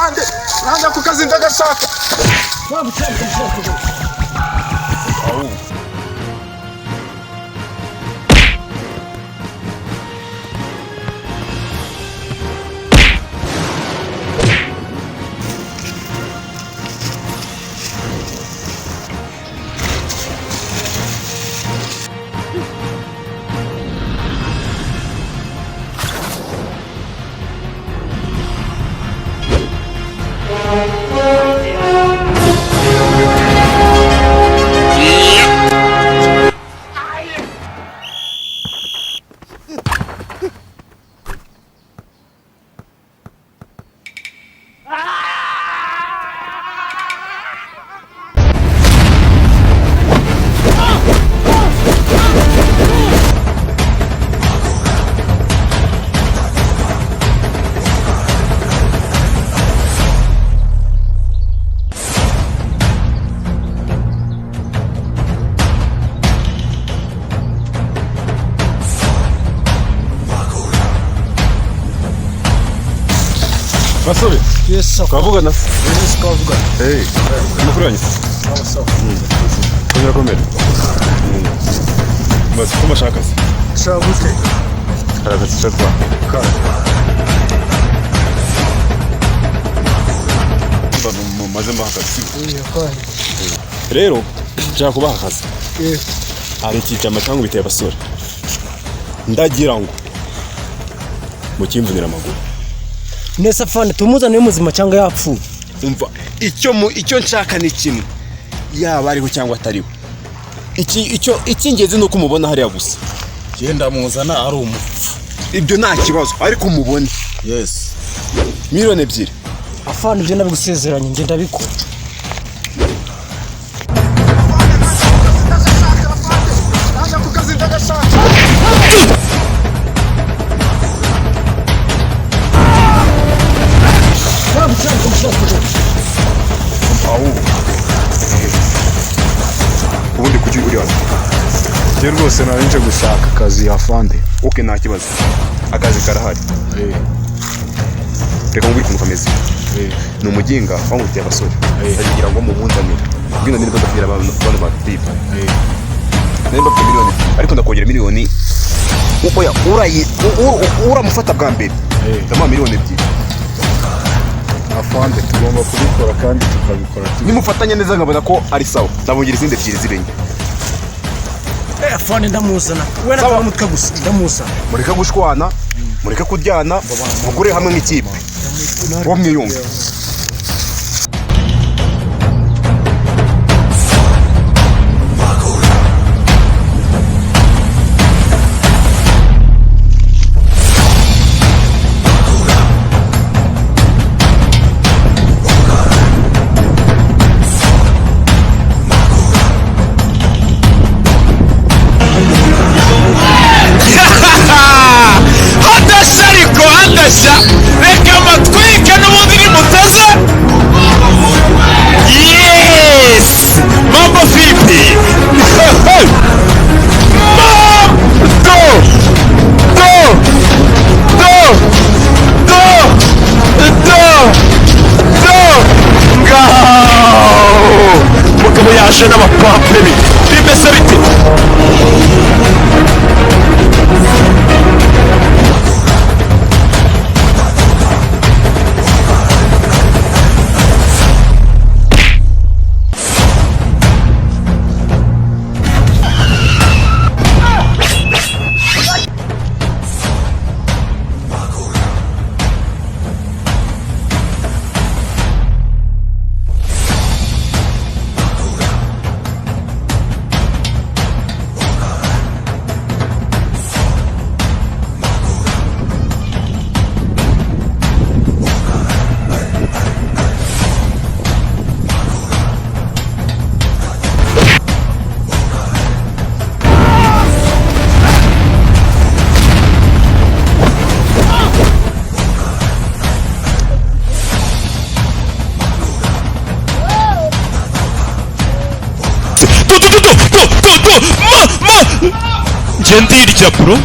afande nanga ku kazi ndagashaka Basore? Yes, sir. Kavugana? Yes, kavugana. Hey, mukuranye? Sawa. Komera. Basi kuma shakazi. Shabute. Harakazi chakwa. Kara. Bano maze mahakazi. Kwa. Rero, nja kubaha akazi. Ari kijama cyangwa biteye basore. Ndagira ngo mukimvunira amaguru. Nesa fane tumuzane muzima cyangwa yapfuye. Umva icyo nshaka ni kimwe. Yaba ariho cyangwa atariho. Icy'ingezi nuko umubona hariya gusa. Genda muzana ari umupfu. Ibyo nta kibazo ariko umubone. Yes. Miliyoni 2. Afana ibyo nabigusezeranye nge ndabikora. Nanga ku kazi ndagashaka. Ubundi kuki uri hano? Je rwose narinje gushaka akazi afande. Okay, nta kibazo. Akazi karahari. Reka ngwiri kumukameze. Ni umuginga wangutiye abasore. Agira ngo mumunzanire. Bwino ninde ndabwira abantu ba tipe. Nemba ku miliyoni ariko ndakongera miliyoni. Oya uramufata bwa mbere. Ndama miliyoni 2. Afande tugomba kubikora kandi tukabikora. Nimufatanye neza nkabona ko ari sawa. Ndabongera izindi 2 zirenye. Afande ndamuzana. We na mutwe gusa ndamuzana. Mureka gushwana, mureka kuryana, mugure hamwe nk'ikipe. Wo mwiyumva. Reka amatwika n'ubundi ni mutaza. Yes, mambo vipi? Mugabo yaje n'abapaperi bimeze bite? Gentilja bro.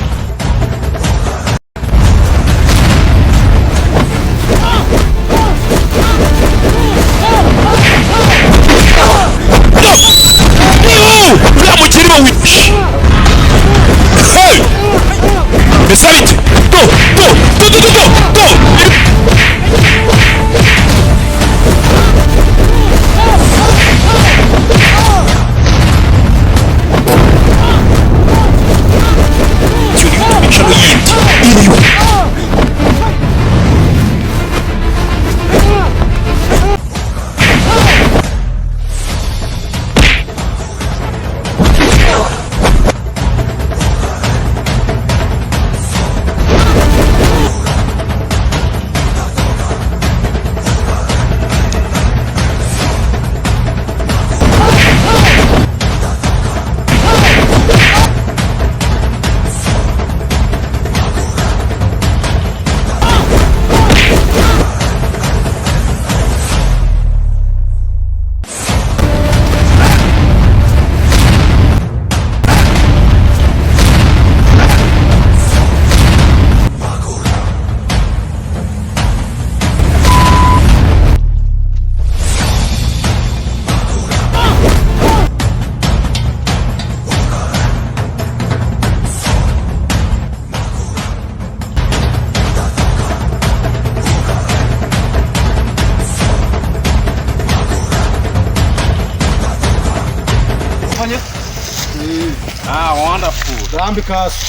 rambika hasi.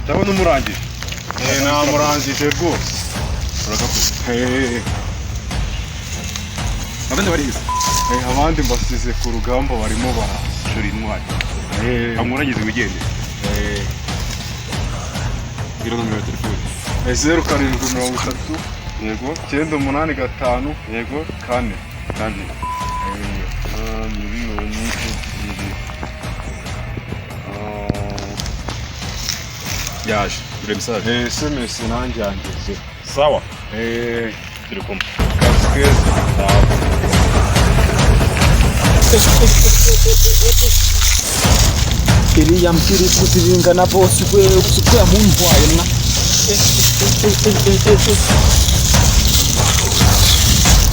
ndabona umurangije. Namurangije rwose. uragakuze. abandi barize. Abandi mbasize ku rugamba barimo shuri intwari. amuragize wigende. ngira nomero ya telefone. 0730 yego 985 yego 4. kandi miliyoni ebyiri. yaje ure message. SMS nanjye yangeze. sawa turi kumwe. Kaskeze. iriya mpiri kuziringa na bosi we usiko yamuntwaye mwa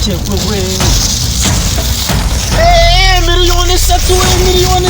chewe miliyoni 3 miliyoni